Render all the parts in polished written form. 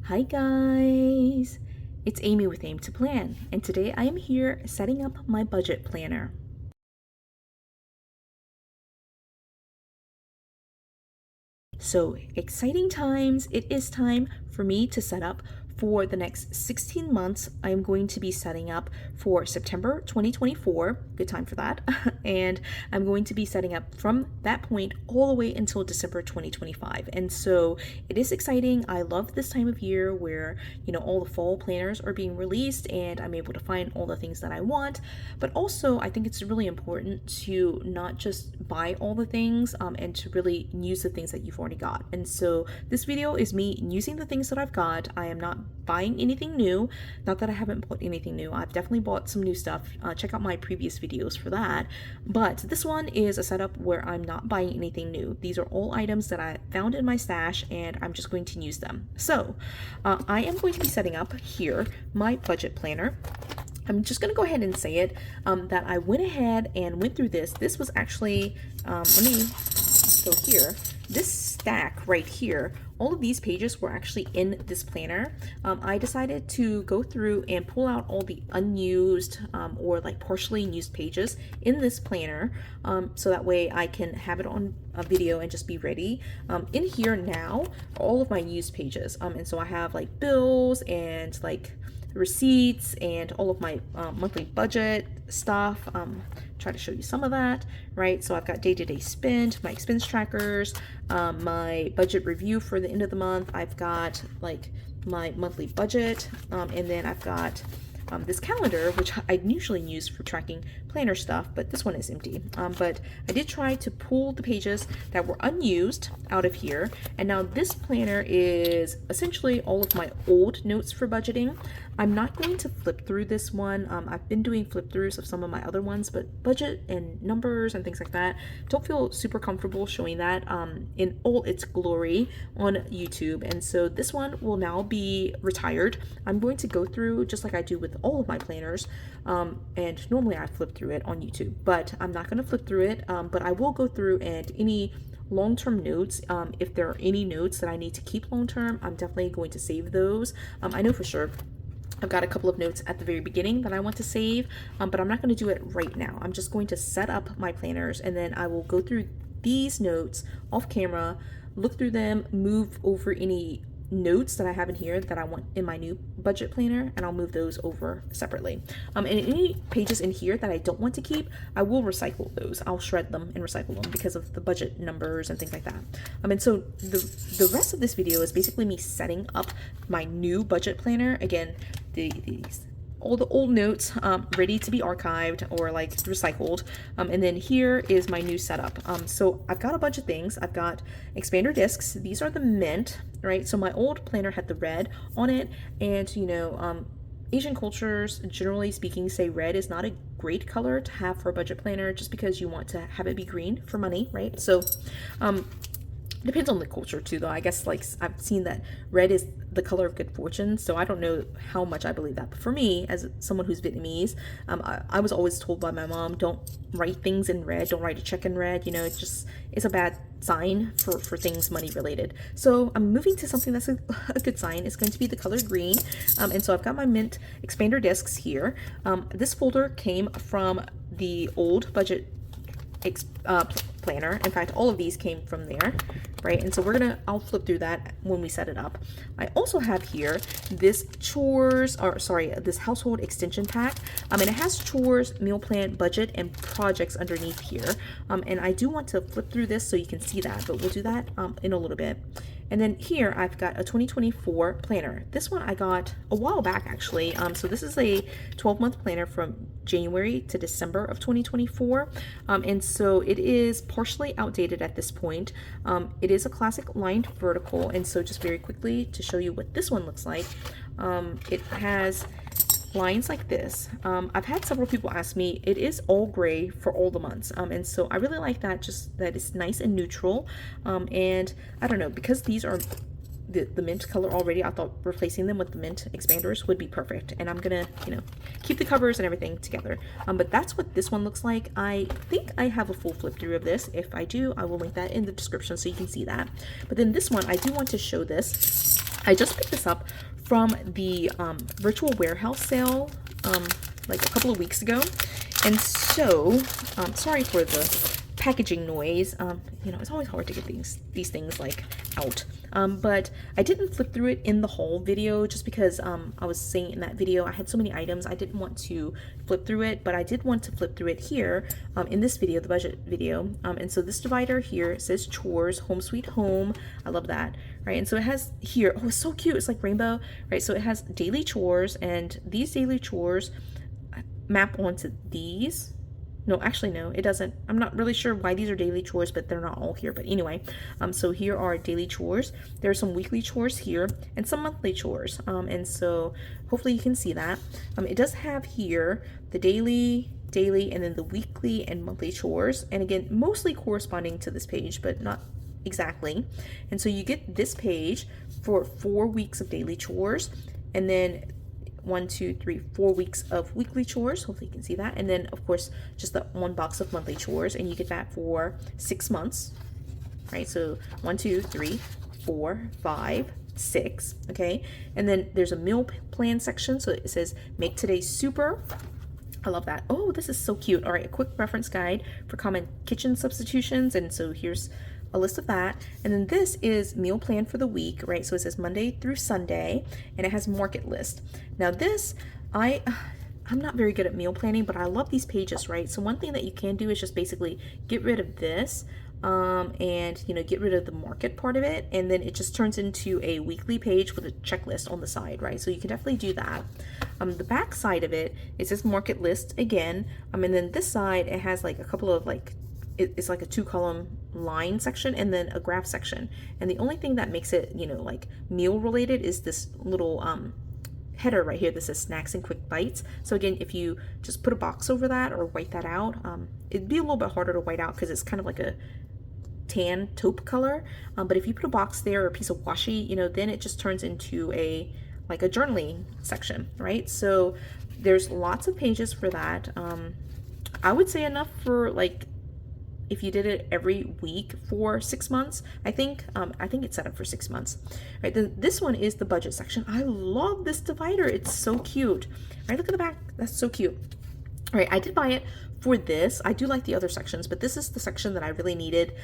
Hi guys, it's Amy with Aim to Plan, and today I am here setting up my budget planner. So exciting times. It is time for me to set up for the next 16 months. I'm going to be setting up for September 2024. Good time for that. And I'm going to be setting up from that point all the way until December 2025. And so it is exciting. I love this time of year where, all the fall planners are being released and I'm able to find all the things that I want. But also, I think it's really important to not just buy all the things and to really use the things that you've already got. And so this video is me using the things that I've got. I am not buying anything new. Not that I haven't bought anything new. I've definitely bought some new stuff. Check out my previous videos for that. But this one is a setup where I'm not buying anything new. These are all items that I found in my stash and I'm just going to use them. So I am going to be setting up here my budget planner. I'm just going to go ahead and say it, that I went ahead and went through this. This was actually, let me go here. This stack right here, all of these pages were actually in this planner. I decided to go through and pull out all the unused or like partially unused pages in this planner, so that way I can have it on a video and just be ready. In here now, all of my used pages. And so I have like bills and like receipts and all of my monthly budget stuff. Try to show you some of that, right? So I've got day-to-day spend, my expense trackers, my budget review for the end of the month. I've got like my monthly budget, and then I've got this calendar, which I usually use for tracking planner stuff, but this one is empty. But I did try to pull the pages that were unused out of here, and now this planner is essentially all of my old notes for budgeting. I'm not going to flip through this one. I've been doing flip throughs of some of my other ones, but budget and numbers and things like that, don't feel super comfortable showing that in all its glory on YouTube. And so this one will now be retired. I'm going to go through just like I do with all of my planners, and normally I flip through it on YouTube, but I'm not going to flip through it, but I will go through and any long-term notes, if there are any notes that I need to keep long-term, I'm definitely going to save those. I know for sure I've got a couple of notes at the very beginning that I want to save, but I'm not going to do it right now. I'm just going to set up my planners and then I will go through these notes off camera, look through them, move over any notes that I have in here that I want in my new budget planner, and I'll move those over separately. And any pages in here that I don't want to keep, I will recycle those. I'll shred them and recycle them because of the budget numbers and things like that. And so the rest of this video is basically me setting up my new budget planner. Again, all the old notes ready to be archived or like recycled, and then here is my new setup. So I've got a bunch of things. I've got expander discs. These are the mint, right? So my old planner had the red on it, and Asian cultures, generally speaking, say red is not a great color to have for a budget planner just because you want to have it be green for money, right? So depends on the culture too, though. I guess like I've seen that red is the color of good fortune, so I don't know how much I believe that. But for me, as someone who's Vietnamese, I was always told by my mom, don't write things in red, don't write a check in red. It's a bad sign for things money related. So I'm moving to something that's a good sign. It's going to be the color green. And so I've got my mint expander discs here. This folder came from the old budget planner. In fact, all of these came from there, right? And so I'll flip through that when we set it up. I also have here this this household extension pack, and it has chores, meal plan, budget, and projects underneath here. And I do want to flip through this so you can see that, but we'll do that in a little bit. And then here I've got a 2024 planner. This one I got a while back actually. So this is a 12-month planner from January to December of 2024. And so it is partially outdated at this point. It is a classic lined vertical. And so just very quickly to show you what this one looks like, it has lines like this. I've had several people ask me, it is all gray for all the months, and so I really like that, just that it's nice and neutral. And I don't know, because these are the mint color already, I thought replacing them with the mint expanders would be perfect. And I'm gonna keep the covers and everything together. But that's what this one looks like. I think I have a full flip through of this. If I do, I will link that in the description so you can see that. But then this one, I do want to show this. I just picked this up from the virtual warehouse sale like a couple of weeks ago. And so, sorry for the packaging noise. You know, it's always hard to get these things like out. But I didn't flip through it in the haul video just because I was saying in that video I had so many items I didn't want to flip through it, but I did want to flip through it here in this video, the budget video. And so this divider here says chores, home sweet home. I love that, right? And so it has here, oh, it's so cute. It's like rainbow, right? So it has daily chores, and these daily chores map onto these. No, actually, no, it doesn't. I'm not really sure why these are daily chores, but they're not all here. But anyway, so here are daily chores. There are some weekly chores here and some monthly chores. And so hopefully you can see that. It does have here the daily, and then the weekly and monthly chores. And again, mostly corresponding to this page, but not exactly. And so you get this page for 4 weeks of daily chores, and then 1, 2, 3, 4 weeks of weekly chores. Hopefully you can see that. And then of course just the 1 box of monthly chores, and you get that for 6 months, right? So 1, 2, 3, 4, 5, 6. Okay, and then there's a meal plan section, so it says make today super. I love that. Oh, this is so cute. All right, a quick reference guide for common kitchen substitutions, and so here's a list of that. And then this is meal plan for the week, right? So it says Monday through Sunday, and it has market list. Now this, I'm not very good at meal planning, but I love these pages, right? So one thing that you can do is just basically get rid of this and you know, get rid of the market part of it, and then it just turns into a weekly page with a checklist on the side, right? So you can definitely do that. The back side of it, it says market list again, and then this side it has like a couple of like, it's like a 2-column line section and then a graph section. And the only thing that makes it, you know, like meal related is this little header right here that says snacks and quick bites. So again, if you just put a box over that or white that out, it'd be a little bit harder to white out because it's kind of like a tan taupe color. But if you put a box there or a piece of washi, you know, then it just turns into a like a journaling section, right? So there's lots of pages for that. I would say enough for like, if you did it every week for 6 months, I think it's set up for 6 months, right? Then this one is the budget section. I love this divider. It's so cute, right? Look at the back. That's so cute. All right, I did buy it for this. I do like the other sections, but this is the section that I really needed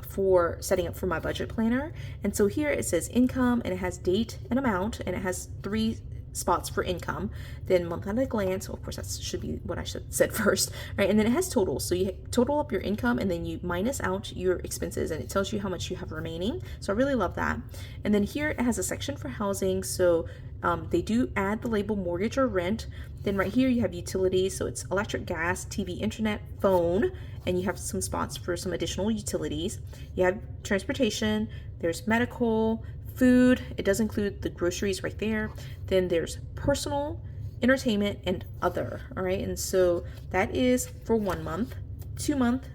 for setting up for my budget planner. And so here it says income, and it has date and amount, and it has 3 spots for income, then month at a glance. Well, of course that should be what I should said first, right? And then it has totals, so you total up your income and then you minus out your expenses, and it tells you how much you have remaining. So I really love that. And then here it has a section for housing, so they do add the label mortgage or rent. Then right here you have utilities, so it's electric, gas, TV, internet, phone, and you have some spots for some additional utilities. You have transportation, there's medical, food, it does include the groceries right there. Then there's personal, entertainment, and other. All right, and so that is for 1 month, 2 month,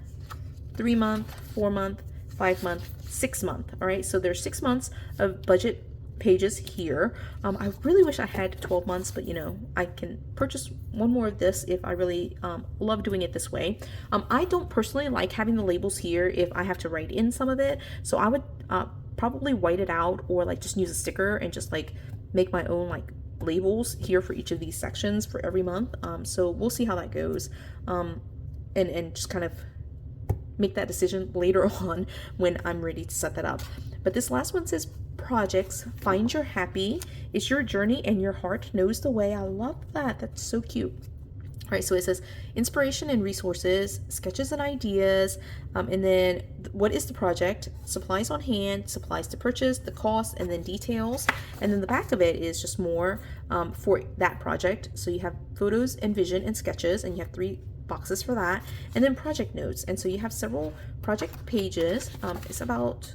3 month, 4 month, 5 month, 6 month. All right, so there's 6 months of budget pages here. I really wish I had 12 months, but you know, I can purchase one more of this if I really love doing it this way. I don't personally like having the labels here if I have to write in some of it, so I would probably white it out or like just use a sticker and just like make my own like labels here for each of these sections for every month. So we'll see how that goes, and just kind of make that decision later on when I'm ready to set that up. But this last one says projects, find your happy. It's your journey and your heart knows the way. I love that. That's so cute. All right, so it says inspiration and resources, sketches and ideas, and then what is the project, supplies on hand, supplies to purchase, the cost, and then details. And then the back of it is just more for that project. So you have photos and vision and sketches, and you have 3 boxes for that, and then project notes. And so you have several project pages. It's about,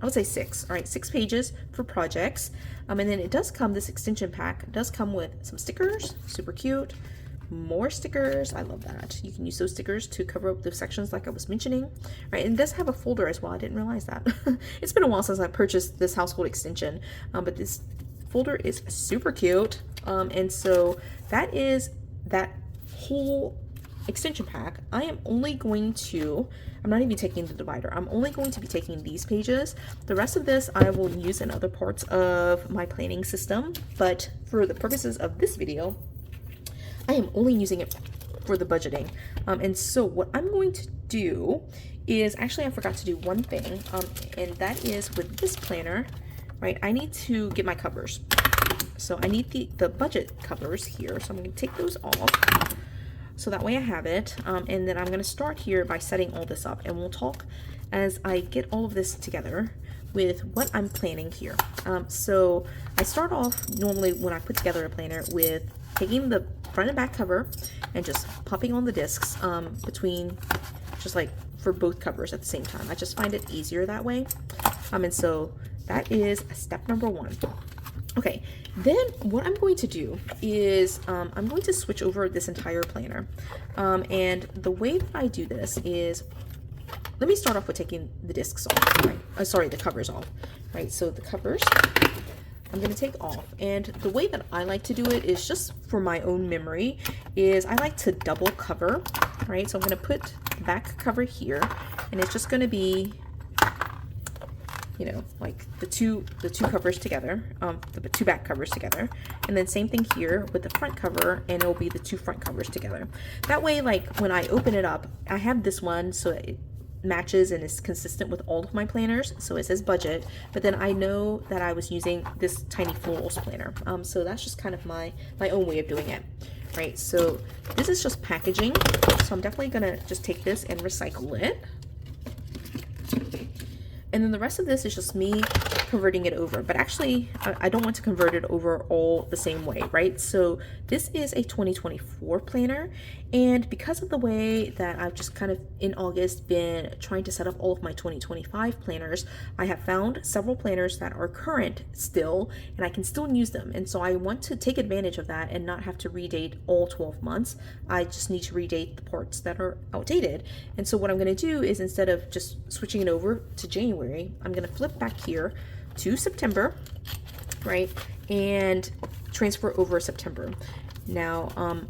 I would say 6. All right, 6 pages for projects. And then it does come, this extension pack does come with some stickers, super cute. More stickers. I love that. You can use those stickers to cover up those sections like I was mentioning, right? And it does have a folder as well. I didn't realize that. It's been a while since I purchased this household extension, but this folder is super cute. And so that is that whole extension pack, I am only going to, I'm not even taking the divider, I'm only going to be taking these pages. The rest of this I will use in other parts of my planning system, but for the purposes of this video, I am only using it for the budgeting. And so what I'm going to do is, actually I forgot to do one thing, and that is with this planner, right, I need to get my covers. So I need the budget covers here, so I'm going to take those off. So that way I have it, and then I'm going to start here by setting all this up, and we'll talk as I get all of this together with what I'm planning here. So I start off normally when I put together a planner with taking the front and back cover and just popping on the discs between, just like for both covers at the same time. I just find it easier that way. And so that is step number one. Okay, then what I'm going to do is I'm going to switch over this entire planner. And the way that I do this is, let me start off with taking the discs off, right? Sorry, the covers off, right? So the covers I'm going to take off. And the way that I like to do it is just for my own memory, is I like to double cover, right? So I'm going to put the back cover here, and it's just going to be, you know, like the two covers together, the two back covers together, and then same thing here with the front cover, and it'll be the two front covers together. That way, like when I open it up, I have this one so it matches and is consistent with all of my planners. So it says budget, but then I know that I was using this tiny florals planner. So that's just kind of my own way of doing it, right? So this is just packaging. So I'm definitely gonna just take this and recycle it. And then the rest of this is just me converting it over. But actually, I don't want to convert it over all the same way, right? So this is a 2024 planner. And because of the way that I've just kind of in August been trying to set up all of my 2025 planners, I have found several planners that are current still, and I can still use them. And so I want to take advantage of that and not have to redate all 12 months. I just need to redate the parts that are outdated. And so what I'm going to do is, instead of just switching it over to January, I'm going to flip back here to September, right, and transfer over September. Now,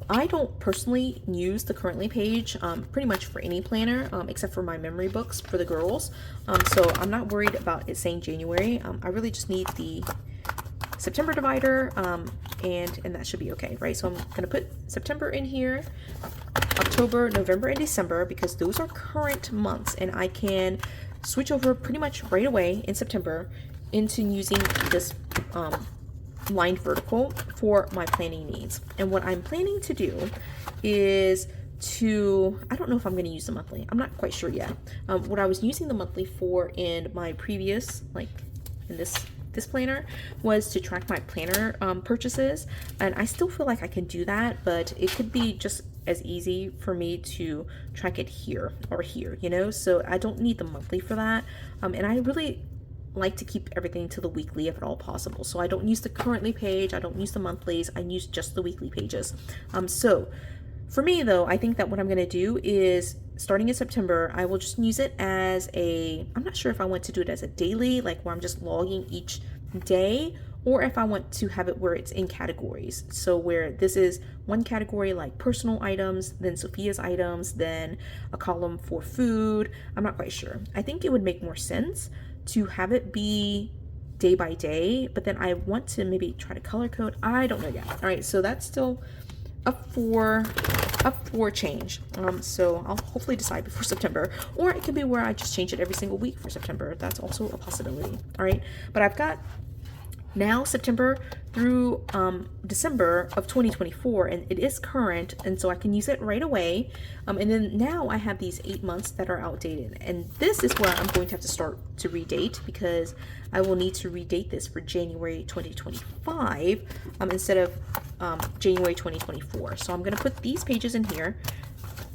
I don't personally use the currently page pretty much for any planner, except for my memory books for the girls. So I'm not worried about it saying January. I really just need the September divider, and that should be okay, right? So I'm going to put September in here, October, November, and December, because those are current months, and I can switch over pretty much right away in September into using this lined vertical for my planning needs. And what I'm planning to do is to, I don't know if I'm going to use the monthly. I'm not quite sure yet. What I was using the monthly for in my previous, like in this planner, was to track my planner purchases. And I still feel like I can do that, but it could be just as easy for me to track it here or here, you know? So I don't need the monthly for that. And I really like to keep everything to the weekly if at all possible. So I don't use the currently page, I don't use the monthlies, I use just the weekly pages. So for me though, I think that what I'm going to do is, starting in September, I will just use it as a, I'm not sure if I want to do it as a daily, like where I'm just logging each day, or if I want to have it where it's in categories. So where this is one category like personal items, then Sophia's items, then a column for food. I'm not quite sure. I think it would make more sense to have it be day by day, but then I want to maybe try to color code. I don't know yet. All right, so that's still up for change. So I'll hopefully decide before September, or it could be where I just change it every single week for September. That's also a possibility. All right, but I've got now September through December of 2024, and it is current, and so I can use it right away. And then now I have these 8 months that are outdated, and this is where I'm going to have to start to redate, because I will need to redate this for January 2025 instead of January 2024. So I'm going to put these pages in here,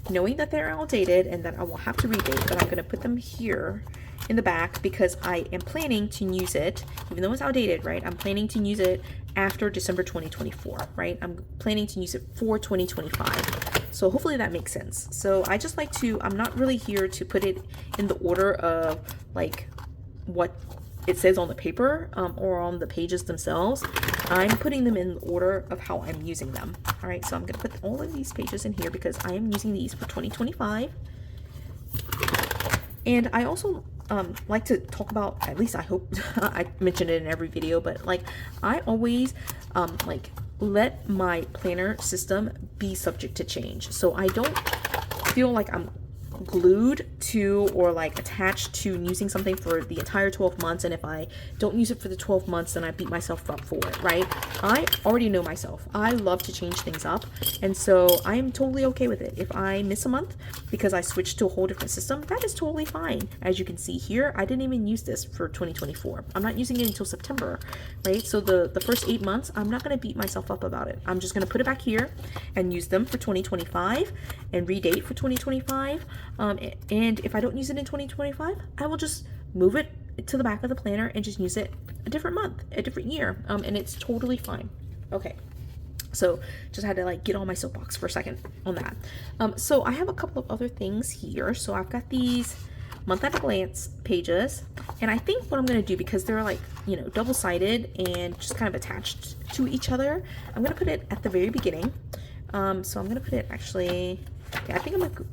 knowing that they're outdated and that I will have to redate, but I'm going to put them here in the back because I am planning to use it, even though it's outdated, right? I'm planning to use it after December 2024, right? I'm planning to use it for 2025. So hopefully that makes sense. So I just like to, I'm not really here to put it in the order of like what it says on the paper or on the pages themselves. I'm putting them in the order of how I'm using them. All right, so I'm gonna put all of these pages in here because I am using these for 2025. And I also like to talk about, at least I hope I mentioned it in every video, but like I always like let my planner system be subject to change. So I don't feel like I'm glued to or like attached to using something for the entire 12 months, and if I don't use it for the 12 months then I beat myself up for it, right? I already know myself. I love to change things up, and so I am totally okay with it. If I miss a month because I switched to a whole different system, that is totally fine. As you can see here, I didn't even use this for 2024. I'm not using it until September, right? So the first 8 months I'm not going to beat myself up about it. I'm just going to put it back here and use them for 2025 and redate for 2025. And if I don't use it in 2025, I will just move it to the back of the planner and just use it a different month, a different year, and it's totally fine. Okay, so just had to like get on my soapbox for a second on that. So I have a couple of other things here. So I've got these month at a glance pages, and I think what I'm going to do, because they're like, you know, double-sided and just kind of attached to each other, I'm going to put it at the very beginning. So I'm going to put it actually, yeah, I think I'm going to,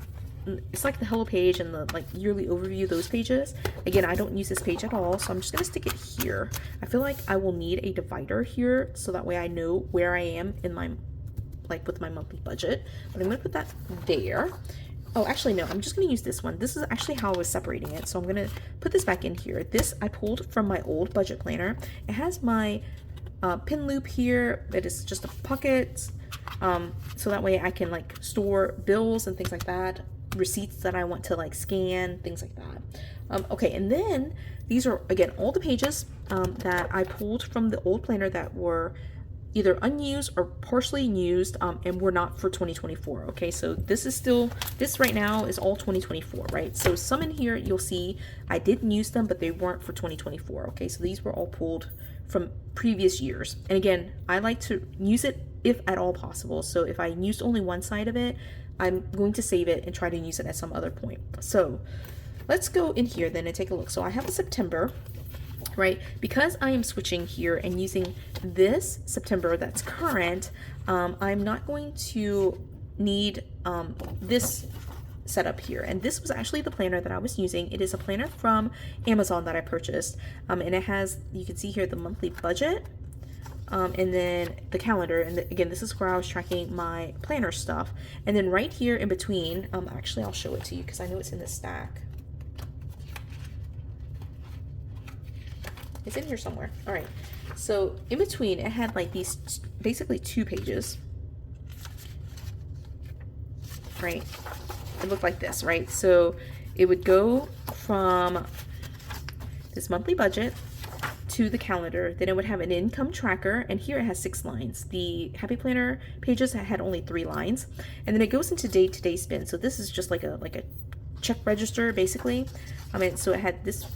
it's like the hello page and the like yearly overview, those pages. Again, I don't use this page at all, so I'm just gonna stick it here. I feel like I will need a divider here so that way I know where I am in my, like with my monthly budget, but I'm gonna put that there. Oh, actually no, I'm just gonna use this one. This is actually how I was separating it, so I'm gonna put this back in here. This I pulled from my old budget planner. It has my pin loop here. It is just a pocket, so that way I can like store bills and things like that, receipts that I want to like scan, things like that. Okay, and then these are again all the pages that I pulled from the old planner that were either unused or partially used and were not for 2024. Okay, so this is still, this right now is all 2024, right? So some in here you'll see I didn't use them, but they weren't for 2024. Okay, so these were all pulled from previous years, and again I like to use it if at all possible. So if I used only one side of it, I'm going to save it and try to use it at some other point. So let's go in here then and take a look. So I have a September, right? Because I am switching here and using this September that's current, I'm not going to need this setup here. And this was actually the planner that I was using. It is a planner from Amazon that I purchased, and it has, you can see here, the monthly budget, and then the calendar, and again this is where I was tracking my planner stuff. And then right here in between, actually I'll show it to you because I know it's in this stack. It's in here somewhere. All right, so in between it had like these basically 2 pages, right? It looked like this, right? So it would go from this monthly budget to the calendar, then it would have an income tracker, and here it has 6 lines. The Happy Planner pages had only 3 lines, and then it goes into day-to-day spend. So this is just like a check register basically. I mean, so it had this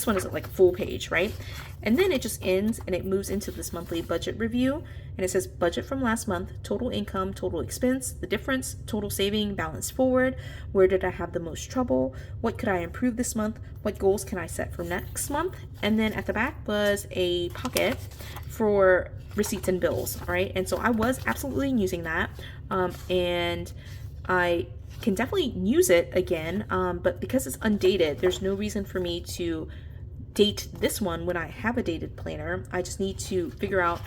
one is like full page, right? And then it just ends and it moves into this monthly budget review, and it says budget from last month, total income, total expense, the difference, total saving, balance forward, where did I have the most trouble, what could I improve this month, what goals can I set for next month. And then at the back was a pocket for receipts and bills, right? And so I was absolutely using that, and I can definitely use it again, but because it's undated, there's no reason for me to date this one when I have a dated planner. I just need to figure out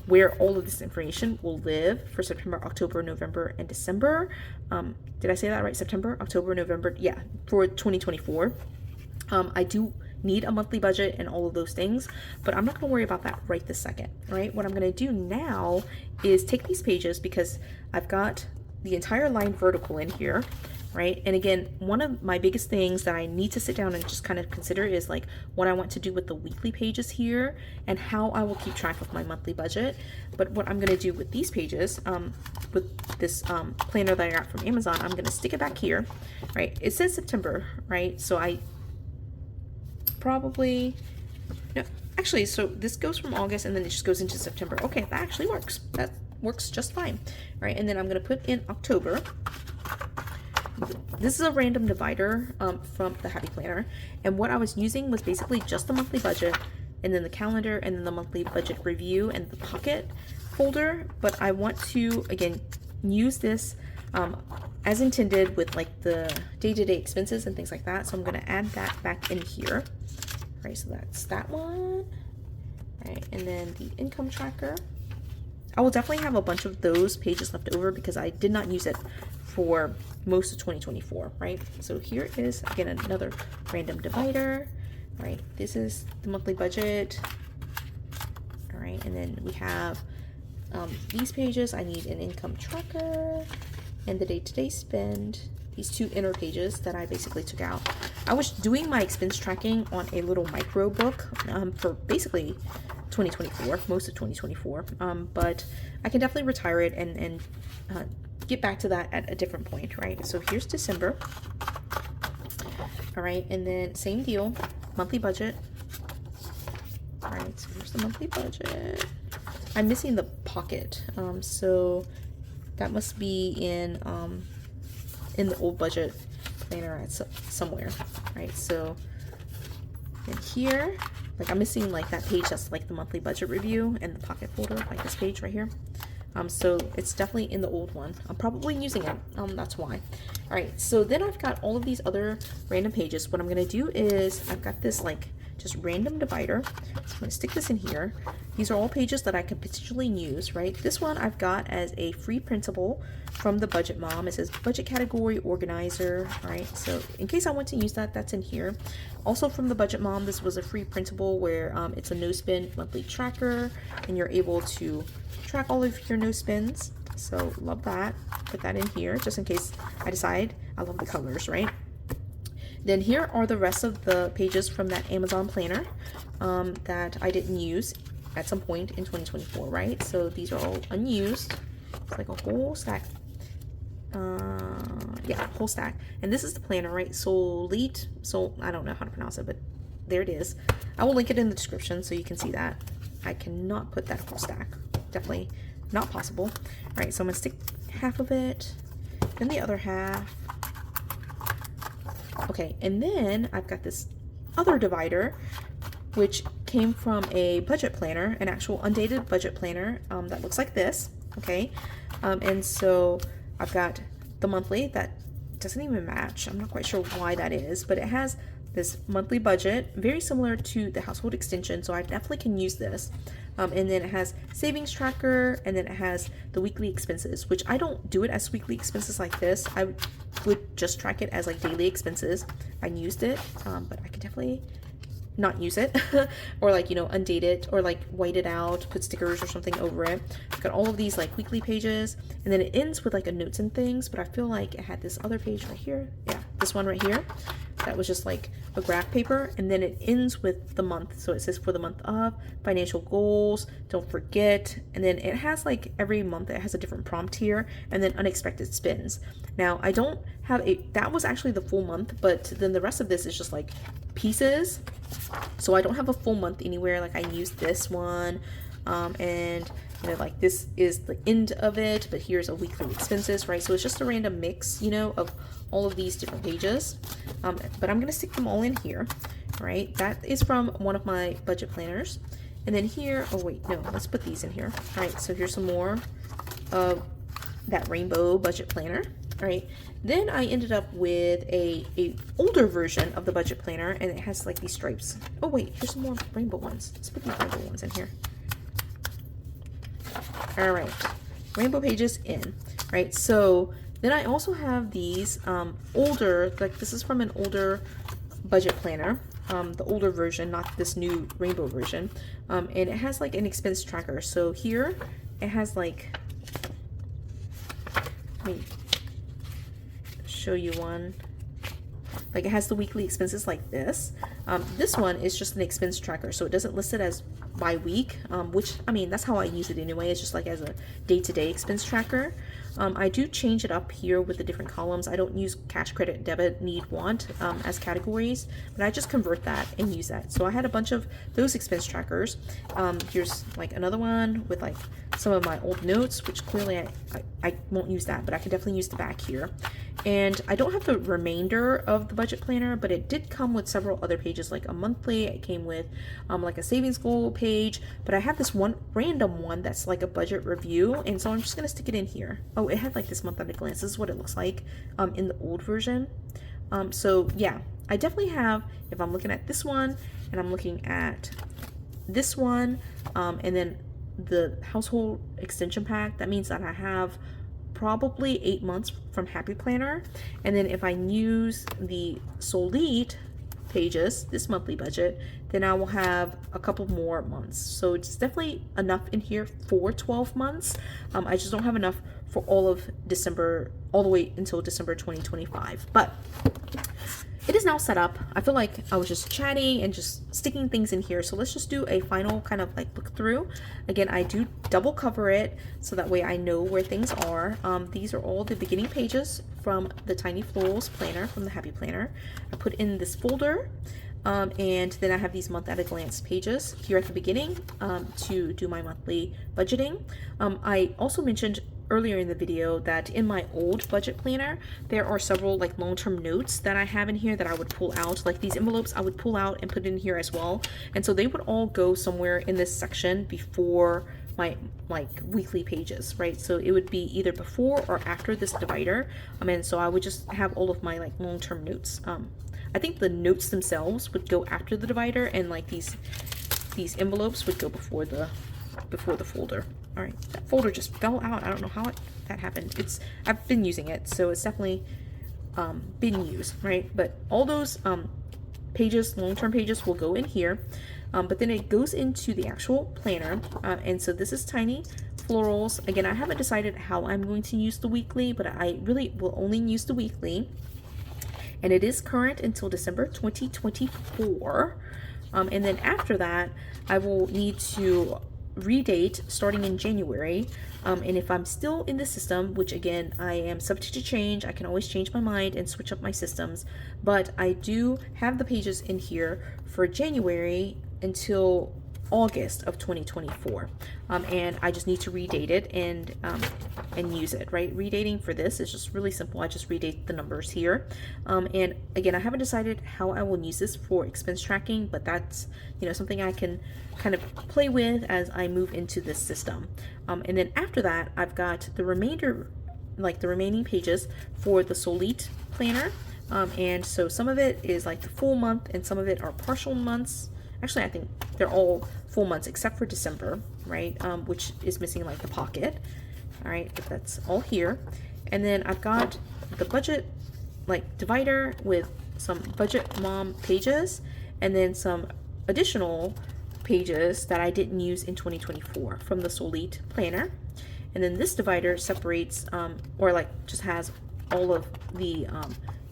where all of this information will live for September, October, November, and December. Did I say that right? September, October, November, yeah, for 2024. I do need a monthly budget and all of those things, but I'm not gonna worry about that right this second, right? What I'm gonna do now is take these pages, because I've got the entire line vertical in here, right? And again, one of my biggest things that I need to sit down and just kind of consider is like what I want to do with the weekly pages here and how I will keep track of my monthly budget. But what I'm going to do with these pages, with this planner that I got from Amazon, I'm going to stick it back here, right? It says September, right? So I probably, no, actually, so this goes from August and then it just goes into September. Okay, that actually works. That works just fine, right? And then I'm going to put in October. this is a random divider from the Happy Planner, and what I was using was basically just the monthly budget, and then the calendar, and then the monthly budget review, and the pocket folder. But I want to again use this as intended with like the day-to-day expenses and things like that. So I'm going to add that back in here. All right, so that's that one. All right, and then the income tracker. I will definitely have a bunch of those pages left over because I did not use it for most of 2024, right? So here is, again, another random divider, right? This is the monthly budget, all right? And then we have these pages. I need an income tracker and the day-to-day spend, these two inner pages that I basically took out. I was doing my expense tracking on a little micro book for basically 2024, most of 2024, but I can definitely retire it and get back to that at a different point, right? So here's December. All right, and then same deal, monthly budget. All right, so here's the monthly budget. I'm missing the pocket, so that must be in the old budget planner at somewhere, right? So in here, like I'm missing like that page that's like the monthly budget review and the pocket folder, like this page right here. So it's definitely in the old one. I'm probably using it, that's why. All right, so then I've got all of these other random pages. What I'm gonna do is I've got this like just random divider. So I'm gonna stick this in here. These are all pages that I could potentially use, right? This one I've got as a free printable from the Budget Mom. It says budget category organizer, right? So in case I want to use that, that's in here. Also from the Budget Mom, this was a free printable where it's a no spend monthly tracker, and you're able to track all of your no spends. So love that. Put that in here just in case I decide. I love the colors, right? Then here are the rest of the pages from that Amazon planner that I didn't use at some point in 2024, right? So these are all unused. It's like a whole stack. Yeah, whole stack. And this is the planner, right? Soligt. So I don't know how to pronounce it, but there it is. I will link it in the description so you can see that. I cannot put that whole stack. Definitely not possible. All right, so I'm gonna stick half of it, then the other half. Okay, and then I've got this other divider, which came from a budget planner, an actual undated budget planner that looks like this, okay? And so I've got the monthly that doesn't even match. I'm not quite sure why that is, but it has this monthly budget, very similar to the household extension, so I definitely can use this. And then it has savings tracker, and then it has the weekly expenses, which I don't do it as weekly expenses like this. I would just track it as like daily expenses. I used it, but I could definitely not use it or like, you know, undate it or like white it out, put stickers or something over it. I've got all of these like weekly pages, and then it ends with like a notes and things, but I feel like it had this other page right here. Yeah, this one right here. That was just like a graph paper, and then it ends with the month. So it says for the month of financial goals, don't forget, and then it has like every month it has a different prompt here, and then unexpected spends. Now I don't have that was actually the full month, but then the rest of this is just like pieces. So I don't have a full month anywhere. Like I used this one, and you know, like this is the end of it, but here's a weekly expenses, right? So it's just a random mix, you know, of all of these different pages. But I'm gonna stick them all in here, right? That is from one of my budget planners. And then here, oh wait, no, let's put these in here. All right, so here's some more of that rainbow budget planner. All right, then I ended up with a older version of the budget planner, and it has like these stripes. Oh wait, here's some more rainbow ones. Let's put these rainbow ones in here. All right, rainbow pages in, right? So then I also have these older, like this is from an older budget planner, the older version, not this new rainbow version, and it has like an expense tracker. So here it has like, let me show you one. Like it has the weekly expenses like this. This one is just an expense tracker, so it doesn't list it as by week, which I mean that's how I use it anyway. It's just like as a day-to-day expense tracker. I do change it up here with the different columns. I don't use cash, credit, debit, need, want as categories, but I just convert that and use that. So I had a bunch of those expense trackers. Here's like another one with like some of my old notes, which clearly I I won't use that, but I can definitely use the back here. And I don't have the remainder of the budget planner, but it did come with several other pages, like a monthly. It came with like a savings goal page, but I have this one random one that's like a budget review, and so I'm just gonna stick it in here. Oh, it had like this month at a glance. This is what it looks like in the old version. So yeah, I definitely have, if I'm looking at this one and I'm looking at this one, and then the household extension pack, that means that I have probably 8 months from Happy Planner. And then if I use the Soligt pages, this monthly budget, then I will have a couple more months. So it's definitely enough in here for 12 months. I just don't have enough for all of December, all the way until December 2025. But it is now set up. I feel like I was just chatting and just sticking things in here. So let's just do a final kind of like look through. Again, I do double cover it so that way I know where things are. These are all the beginning pages from the Tiny Florals planner, from the Happy Planner. I put in this folder, and then I have these month at a glance pages here at the beginning to do my monthly budgeting. I also mentioned earlier in the video that in my old budget planner there are several like long-term notes that I have in here that I would pull out, like these envelopes I would pull out and put in here as well, and so they would all go somewhere in this section before my like weekly pages, right? So it would be either before or after this divider, and so I would just have all of my like long-term notes. I think the notes themselves would go after the divider, and like these envelopes would go before the folder. All right, that folder just fell out. I don't know how that happened. I've been using it, so it's definitely been used, right? But all those pages, long-term pages, will go in here, but then it goes into the actual planner, and so this is Tiny Florals. Again, I haven't decided how I'm going to use the weekly, but I really will only use the weekly, and it is current until December 2024, and then after that I will need to redate starting in January, and if I'm still in the system, which again I am subject to change, I can always change my mind and switch up my systems, but I do have the pages in here for January until August of 2024, and I just need to redate it and use it, right? Redating for this is just really simple. I just redate the numbers here, and again, I haven't decided how I will use this for expense tracking, but that's, you know, something I can kind of play with as I move into this system. And then after that, I've got the remainder, like the remaining pages for the Soligt planner, and so some of it is like the full month and some of it are partial months. Actually, I think they're all full months except for December, right? Which is missing like the pocket. All right, but that's all here. And then I've got the budget like divider with some budget mom pages, and then some additional pages that I didn't use in 2024 from the Soligt planner. And then this divider separates, or like just has all of the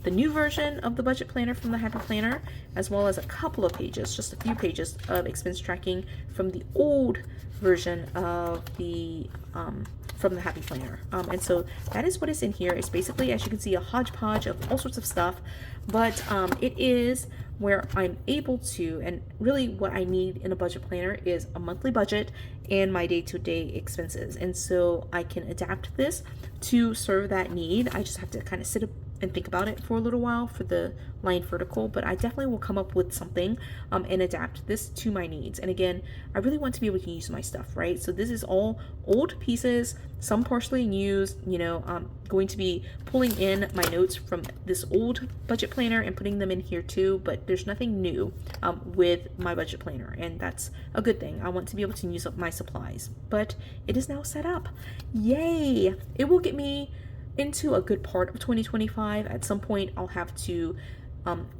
new version of the budget planner from the Happy Planner, as well as a couple of pages, just a few pages of expense tracking from the old version of the from the Happy Planner. And so that is what is in here. It's basically, as you can see, a hodgepodge of all sorts of stuff, but it is where I'm able to, and really what I need in a budget planner is a monthly budget and my day-to-day expenses, and so I can adapt this to serve that need. I just have to kind of sit up and think about it for a little while for the line vertical, but I definitely will come up with something and adapt this to my needs. And again, I really want to be able to use my stuff, right? So this is all old pieces, some partially used. You know, I'm going to be pulling in my notes from this old budget planner and putting them in here too, but there's nothing new with my budget planner, and that's a good thing. I want to be able to use up my supplies, but it is now set up. Yay! It will get me into a good part of 2025. At some point I'll have to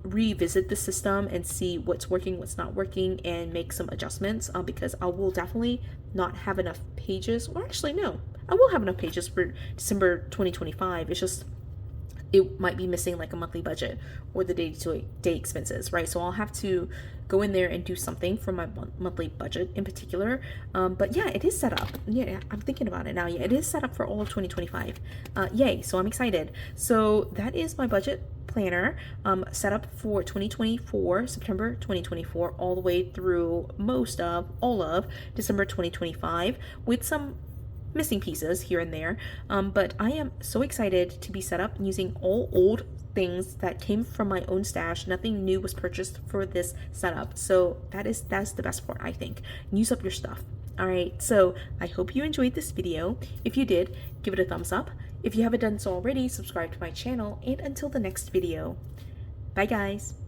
revisit the system and see what's working, what's not working, and make some adjustments, because I will definitely not have enough pages, or actually no, I will have enough pages for December 2025. It's just it might be missing like a monthly budget or the day-to-day expenses, right? So I'll have to go in there and do something for my monthly budget in particular. But yeah, it is set up. Yeah, I'm thinking about it now. Yeah, it is set up for all of 2025. Yay, so I'm excited. So that is my budget planner set up for 2024, September 2024, all the way through all of December 2025, with some missing pieces here and there. But I am so excited to be set up using all old things that came from my own stash. Nothing new was purchased for this setup. So that's the best part, I think. Use up your stuff. All right, so I hope you enjoyed this video. If you did, give it a thumbs up. If you haven't done so already, subscribe to my channel, and until the next video. Bye guys.